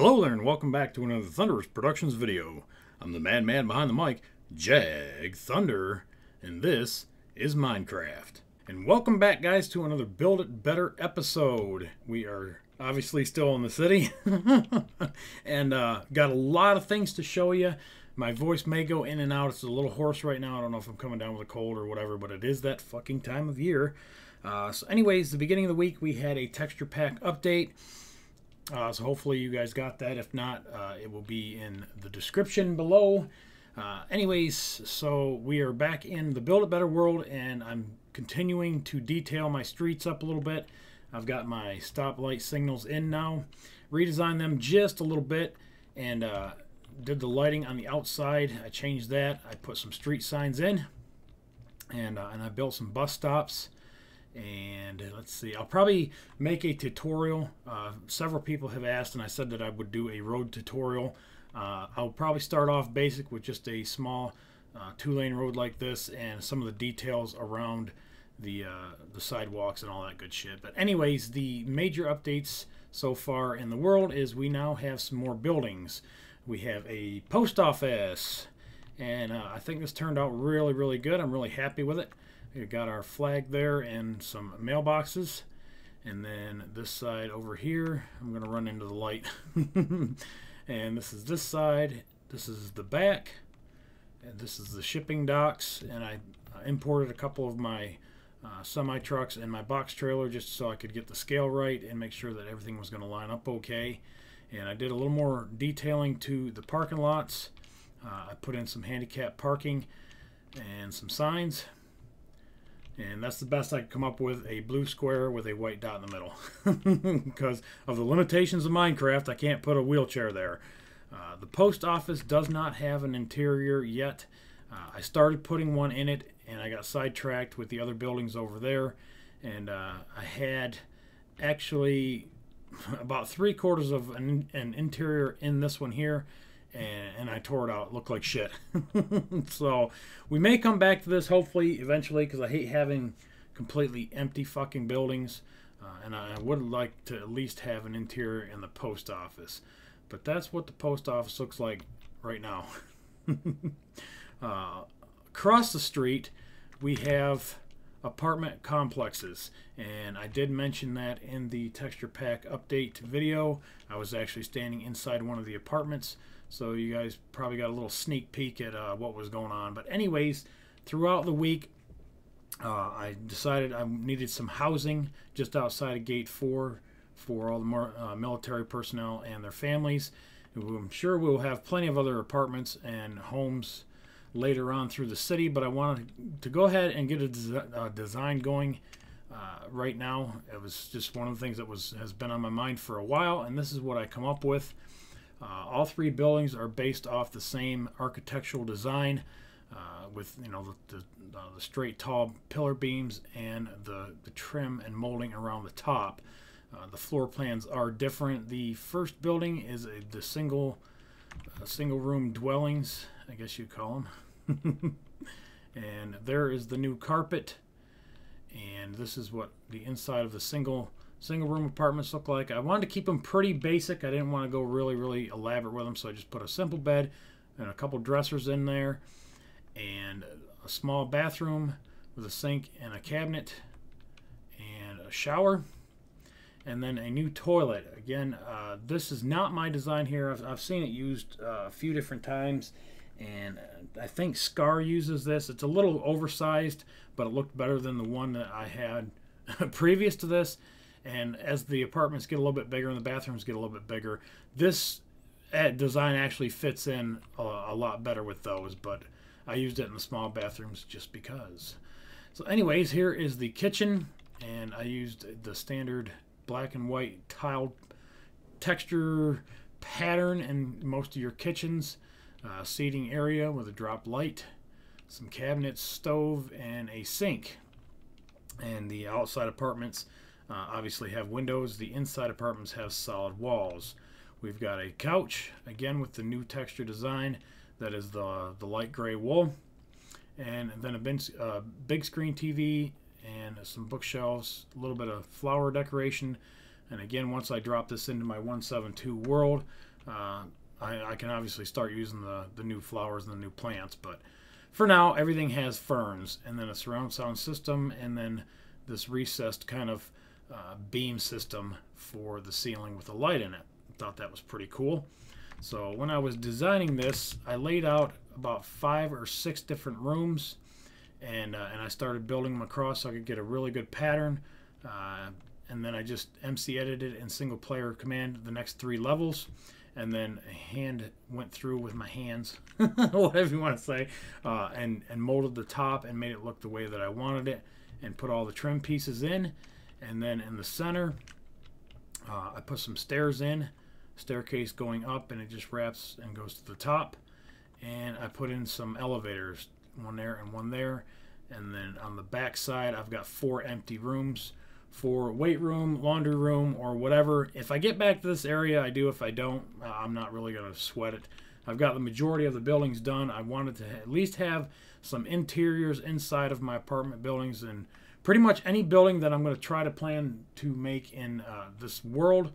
Hello there and welcome back to another Thunderous Productions video. I'm the madman behind the mic, Jag Thunder, and this is Minecraft. And welcome back guys to another Build It Better episode. We are obviously still in the city and got a lot of things to show you. My voice may go in and out. It's a little hoarse right now. I don't know if I'm coming down with a cold or whatever, but it is that fucking time of year. So anyways, the beginning of the week we had a texture pack update. So hopefully you guys got that. If not, it will be in the description below. Anyways, so we are back in the Build It Better world, and I'm continuing to detail my streets up a little bit. I've got my stoplight signals in now. Redesigned them just a little bit, and did the lighting on the outside. I changed that. I put some street signs in, and I built some bus stops. And let's see, I'll probably make a tutorial. Several people have asked, and I said that I would do a road tutorial. I'll probably start off basic with just a small two-lane road like this and some of the details around the sidewalks and all that good shit. But anyways, the major updates so far in the world is we now have some more buildings. We have a post office, and I think this turned out really, really good. I'm really happy with it. We got our flag there and some mailboxes, and then this side over here, I'm going to run into the light. And this is this side, this is the back, and this is the shipping docks. And I imported a couple of my semi trucks and my box trailer just so I could get the scale right and make sure that everything was going to line up okay. And I did a little more detailing to the parking lots. I put in some handicap parking and some signs. And that's the best I could come up with, a blue square with a white dot in the middle. Because of the limitations of Minecraft, I can't put a wheelchair there. The post office does not have an interior yet. I started putting one in it, and I got sidetracked with the other buildings over there. And I had actually about 3/4 of an interior in this one here. And I tore it out. It looked like shit. So we may come back to this hopefully eventually, because I hate having completely empty fucking buildings. And I would like to at least have an interior in the post office. But that's what the post office looks like right now. Across the street we have apartment complexes, and I did mention that in the texture pack update video. I was actually standing inside one of the apartments, so you guys probably got a little sneak peek at what was going on. But anyways, throughout the week, I decided I needed some housing just outside of Gate 4 for all the military personnel and their families. I'm sure we'll have plenty of other apartments and homes later on through the city, but I wanted to go ahead and get a design going right now. It was just one of the things that has been on my mind for a while, and this is what I come up with. All three buildings are based off the same architectural design, with the straight tall pillar beams and the trim and molding around the top. The floor plans are different. The first building is the single room dwellings, I guess you'd call them. And there is the new carpet, and this is what the inside of the single room apartments look like. I wanted to keep them pretty basic. I didn't want to go really elaborate with them, so I just put a simple bed and a couple dressers in there, and a small bathroom with a sink and a cabinet and a shower, and then a new toilet. Again, this is not my design here. I've seen it used a few different times, and I think Scar uses this. It's a little oversized, but it looked better than the one that I had previous to this. And as the apartments get a little bit bigger and the bathrooms get a little bit bigger, this design actually fits in a lot better with those. But I used it in the small bathrooms just because. So anyways, here is the kitchen, and I used the standard black and white tiled texture pattern in most of your kitchens. Seating area with a drop light, some cabinets, stove, and a sink. And the outside apartments obviously have windows. The inside apartments have solid walls. We've got a couch, again with the new texture design, that is the light gray wool. And then a big screen TV and some bookshelves, a little bit of flower decoration. And again, once I drop this into my 172 world, I can obviously start using the new flowers and the new plants, but for now everything has ferns, and then a surround sound system, and then this recessed kind of beam system for the ceiling with a light in it. I thought that was pretty cool. So when I was designing this, I laid out about 5 or 6 different rooms, and I started building them across so I could get a really good pattern. And then I just MC edited in single player command the next 3 levels, and then a hand went through with my hands, whatever you want to say, and molded the top and made it look the way that I wanted it, and put all the trim pieces in. And then in the center, I put some stairs in, staircase going up, and it just wraps and goes to the top. And I put in some elevators, one there and one there. And then on the back side, I've got 4 empty rooms for weight room, laundry room, or whatever. If I get back to this area, I do. If I don't, I'm not really going to sweat it. I've got the majority of the buildings done. I wanted to at least have some interiors inside of my apartment buildings, and pretty much any building that I'm going to try to plan to make in this world,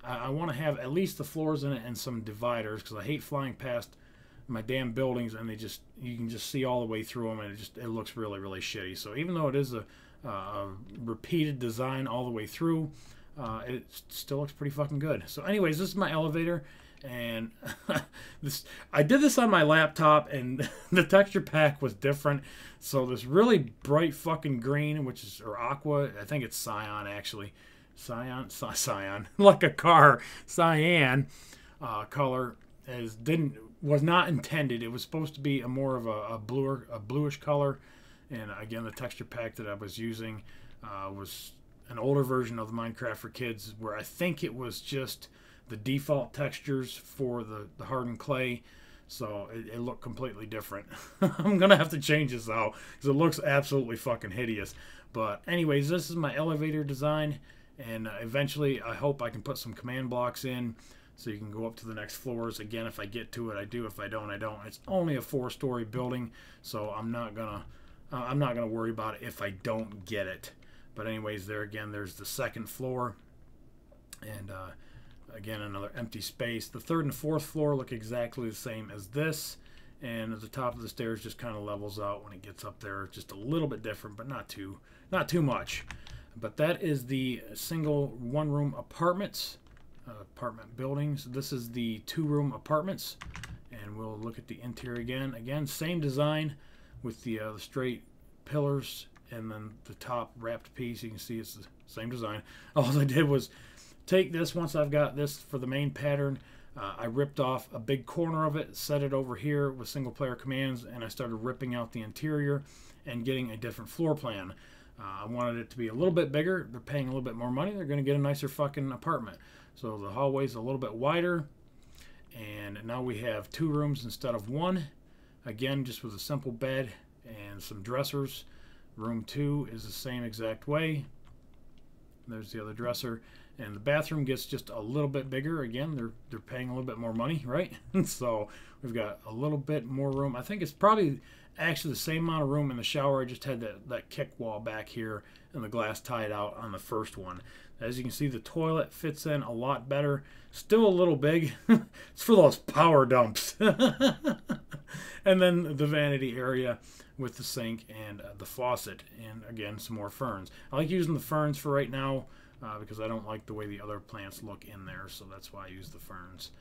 I want to have at least the floors in it and some dividers, because I hate flying past my damn buildings and you can just see all the way through them, and it looks really, really shitty. So even though it is a repeated design all the way through, it still looks pretty fucking good. So anyways, this is my elevator, and I did this on my laptop, and the texture pack was different. So this really bright fucking green, or aqua, I think it's cyan actually, cyan like a car, cyan color was not intended. It was supposed to be a more of a bluish color. And again, the texture pack that I was using was an older version of the Minecraft for Kids, where I think it was just the default textures for the hardened clay. So it looked completely different. I'm going to have to change this out because it looks absolutely fucking hideous. But anyways, this is my elevator design. And eventually, I hope I can put some command blocks in so you can go up to the next floors. Again, if I get to it, I do. If I don't, I don't. It's only a 4-story building, so I'm not gonna worry about it if I don't get it. But anyways, there's the 2nd floor, and again, another empty space. The 3rd and 4th floor look exactly the same as this, and at the top of the stairs just kind of levels out when it gets up there, just a little bit different, but not too much. But that is the single 1-room apartment buildings. This is the 2-room apartments, and we'll look at the interior again. Again, same design with the straight pillars, and then the top wrapped piece. You can see it's the same design. All I did was take this, once I've got this for the main pattern, I ripped off a big corner of it, set it over here with single player commands, and I started ripping out the interior and getting a different floor plan. I wanted it to be a little bit bigger. They're paying a little bit more money. They're going to get a nicer fucking apartment. So the hallway's a little bit wider, and now we have 2 rooms instead of 1. Again, just with a simple bed and some dressers. Room 2 is the same exact way. There's the other dresser. And the bathroom gets just a little bit bigger. Again, they're paying a little bit more money, right? So we've got a little bit more room. I think it's probably actually the same amount of room in the shower. I just had that kick wall back here and the glass tied out on the first one. As you can see, the toilet fits in a lot better. Still a little big. It's for those power dumps. And then the vanity area with the sink and the faucet. And again, some more ferns. I like using the ferns for right now because I don't like the way the other plants look in there. So that's why I use the ferns.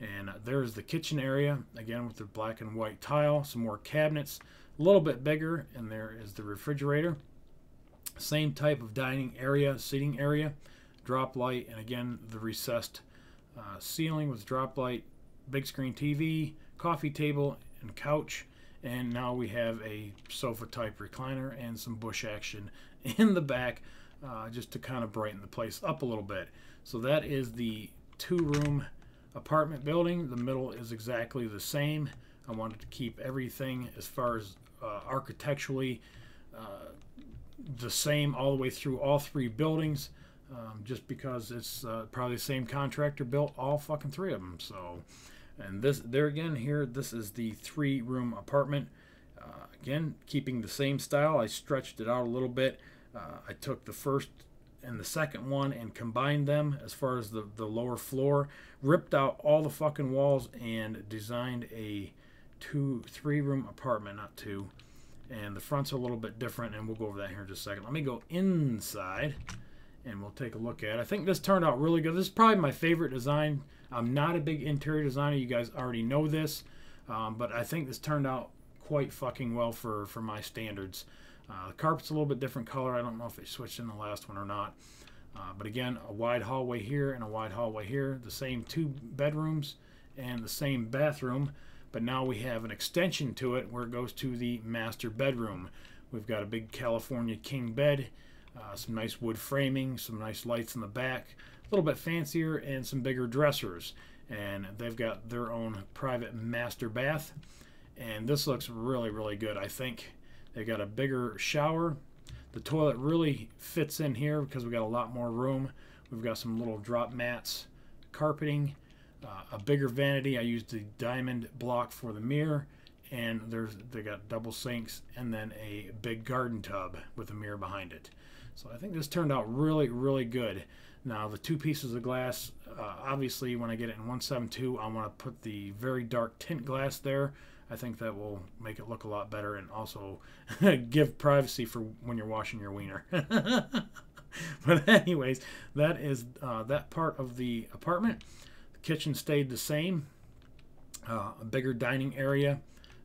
And there's the kitchen area, again with the black and white tile. Some more cabinets, a little bit bigger. And there is the refrigerator. Same type of dining area, seating area, drop light, and again the recessed ceiling with drop light, big screen TV, coffee table, and couch. And now we have a sofa type recliner and some bush action in the back just to kind of brighten the place up a little bit. So that is the 2-room apartment building. The middle is exactly the same. I wanted to keep everything as far as architecturally the same all the way through all 3 buildings, just because it's probably the same contractor built all fucking 3 of them. So, and this is the 3-room apartment. Again, keeping the same style. I stretched it out a little bit. I took the first and the second one and combined them as far as the lower floor, ripped out all the fucking walls and designed a 3-room apartment, not two. And the front's a little bit different, and we'll go over that here in just a second. Let me go inside and we'll take a look at it. I think this turned out really good. This is probably my favorite design. I'm not a big interior designer. You guys already know this. But I think this turned out quite fucking well for my standards. The carpet's a little bit different color. I don't know if they switched in the last one or not. But again, a wide hallway here and a wide hallway here. The same 2 bedrooms and the same bathroom. But now we have an extension to it where it goes to the master bedroom. We've got a big California king bed. Some nice wood framing, some nice lights in the back, a little bit fancier, and some bigger dressers. And they've got their own private master bath. And this looks really, really good. I think they got a bigger shower. The toilet really fits in here because we got a lot more room. We've got some little drop mats, carpeting, a bigger vanity. I used the diamond block for the mirror. And they got double sinks and then a big garden tub with a mirror behind it. So I think this turned out really, really good. Now the 2 pieces of glass, obviously when I get it in 172, I want to put the very dark tint glass there. I think that will make it look a lot better and also give privacy for when you're washing your wiener. But anyways, that is that part of the apartment. The kitchen stayed the same. A bigger dining area,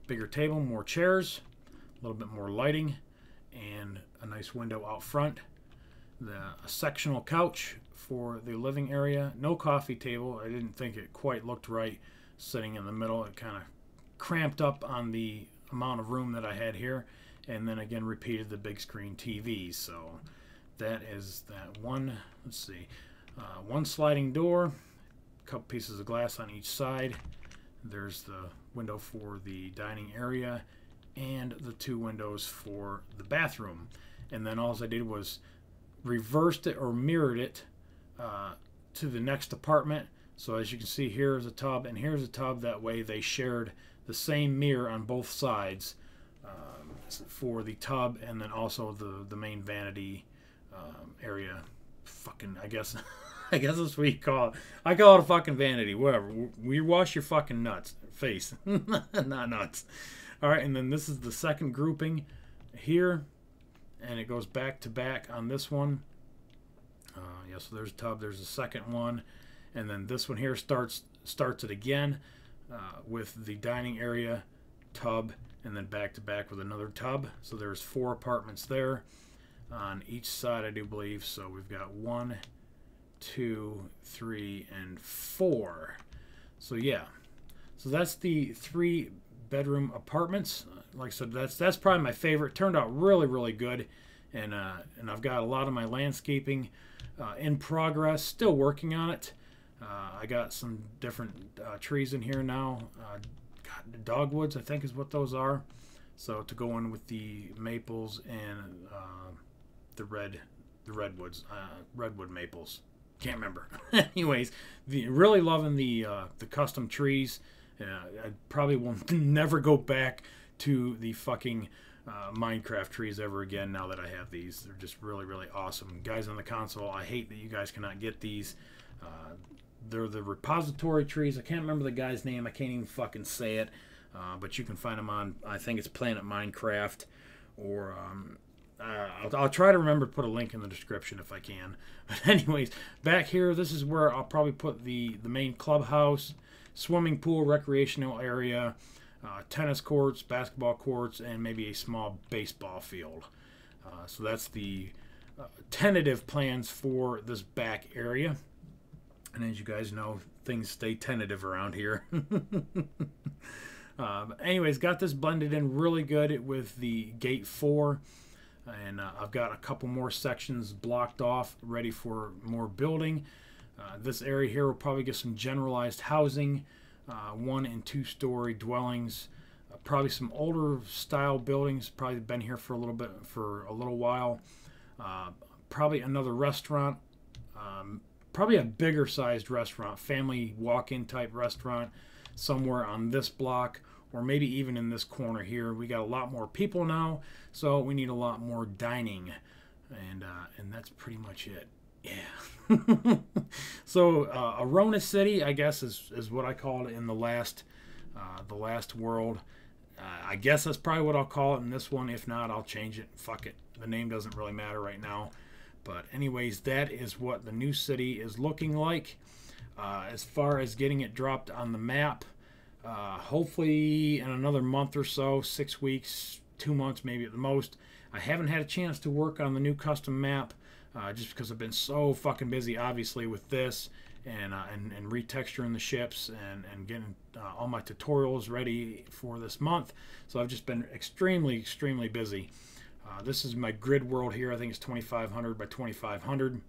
bigger table, more chairs, a little bit more lighting, and a nice window out front. A sectional couch for the living area. No coffee table. I didn't think it quite looked right sitting in the middle. It kind of cramped up on the amount of room that I had here. And then again repeated the big screen TV. So that is that one. Let's see. One sliding door. A couple pieces of glass on each side. There's the window for the dining area and the 2 windows for the bathroom. And then all I did was reversed it or mirrored it to the next apartment. So as you can see, here's a tub and here's a tub. That way they shared the same mirror on both sides for the tub, and then also the main vanity area. Fucking, I guess I guess that's what you call it. I call it a fucking vanity. Whatever. We wash your fucking face, not nuts. All right, and then this is the second grouping here, and it goes back to back on this one. Yeah, so there's a tub. There's the second one, and then this one here starts it again with the dining area, tub, and then back to back with another tub. So there's 4 apartments there on each side, I do believe. So we've got 1, 2, 3, and 4. So yeah, so that's the 3-bedroom apartments. Like I said, that's probably my favorite. Turned out really, really good, and I've got a lot of my landscaping in progress. Still working on it. I got some different trees in here now. Dogwoods, I think, is what those are. So to go in with the maples and the redwoods, redwood maples. Can't remember. Anyways, really loving the custom trees. I probably will never go back to the fucking Minecraft trees ever again now that I have these. They're just really, really awesome. Guys on the console, I hate that you guys cannot get these. They're the repository trees. I can't remember the guy's name. I can't even fucking say it. But you can find them on, I think it's Planet Minecraft, or I'll try to remember to put a link in the description if I can. But anyways, back here, this is where I'll probably put the main clubhouse, swimming pool, recreational area, tennis courts, basketball courts, and maybe a small baseball field. So that's the tentative plans for this back area. And as you guys know, things stay tentative around here. Anyways, got this blended in really good with the gate 4. And I've got a couple more sections blocked off, ready for more building. This area here will probably get some generalized housing, 1- and 2-story dwellings, probably some older style buildings, probably been here for a little while. Probably another restaurant, probably a bigger sized restaurant, family walk-in type restaurant somewhere on this block, or maybe even in this corner here. We got a lot more people now, so we need a lot more dining. and that's pretty much it. Yeah. So Arona City, I guess, is what I called it in the last world. I guess that's probably what I'll call it in this one. If not, I'll change it. Fuck it. The name doesn't really matter right now. But anyways, that is what the new city is looking like. As far as getting it dropped on the map, hopefully in another month or so, 6 weeks, 2 months maybe at the most. I haven't had a chance to work on the new custom map just because I've been so fucking busy, obviously, with this and retexturing the ships and getting all my tutorials ready for this month. So I've just been extremely busy. This is my grid world here. I think it's 2500 by 2500.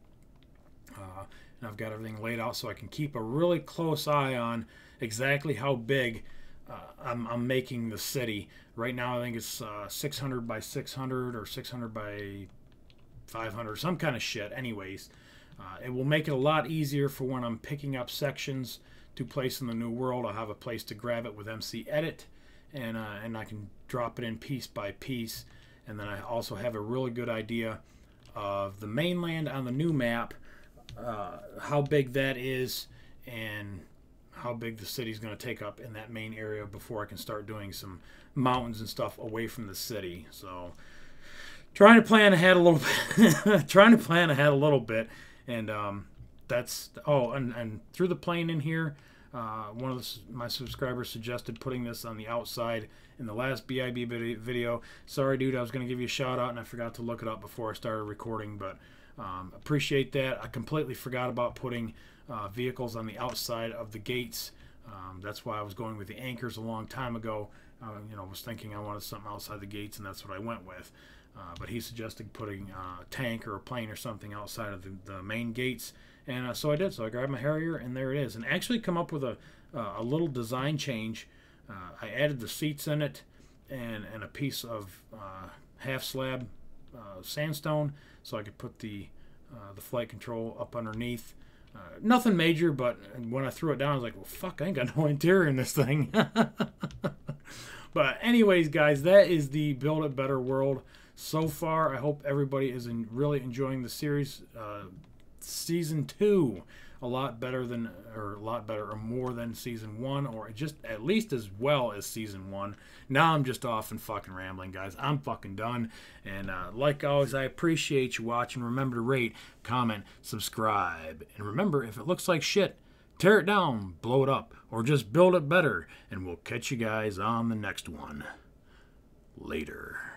And I've got everything laid out so I can keep a really close eye on exactly how big I'm making the city. Right now I think it's 600 by 600 or 600 by 500, some kind of shit. Anyways, it will make it a lot easier for when I'm picking up sections to place in the new world. I'll have a place to grab it with MC Edit, and I can drop it in piece by piece. And then I also have a really good idea of the mainland on the new map, how big that is, and how big the city's going to take up in that main area before I can start doing some mountains and stuff away from the city. So trying to plan ahead a little bit. And that's and through the plane in here, one of my subscribers suggested putting this on the outside in the last BIB video. Sorry, dude, I was going to give you a shout out and I forgot to look it up before I started recording, but appreciate that. I completely forgot about putting vehicles on the outside of the gates. That's why I was going with the anchors a long time ago. Was thinking I wanted something outside the gates, and that's what I went with. But he suggested putting a tank or a plane or something outside of the main gates, and so I did. So I grabbed my Harrier, and there it is. And actually come up with a little design change. I added the seats in it and a piece of half slab sandstone, so I could put the flight control up underneath. Nothing major, but when I threw it down, I was like, well, fuck, I ain't got no interior in this thing. But anyways, guys, that is the Build It Better world so far. I hope everybody is really enjoying the series. Season 2, a lot better or more than Season 1, or just at least as well as Season 1. Now I'm just off and fucking rambling, guys. I'm fucking done. And like always, I appreciate you watching. Remember to rate, comment, subscribe. And remember, if it looks like shit, tear it down, blow it up, or just build it better. And we'll catch you guys on the next one. Later.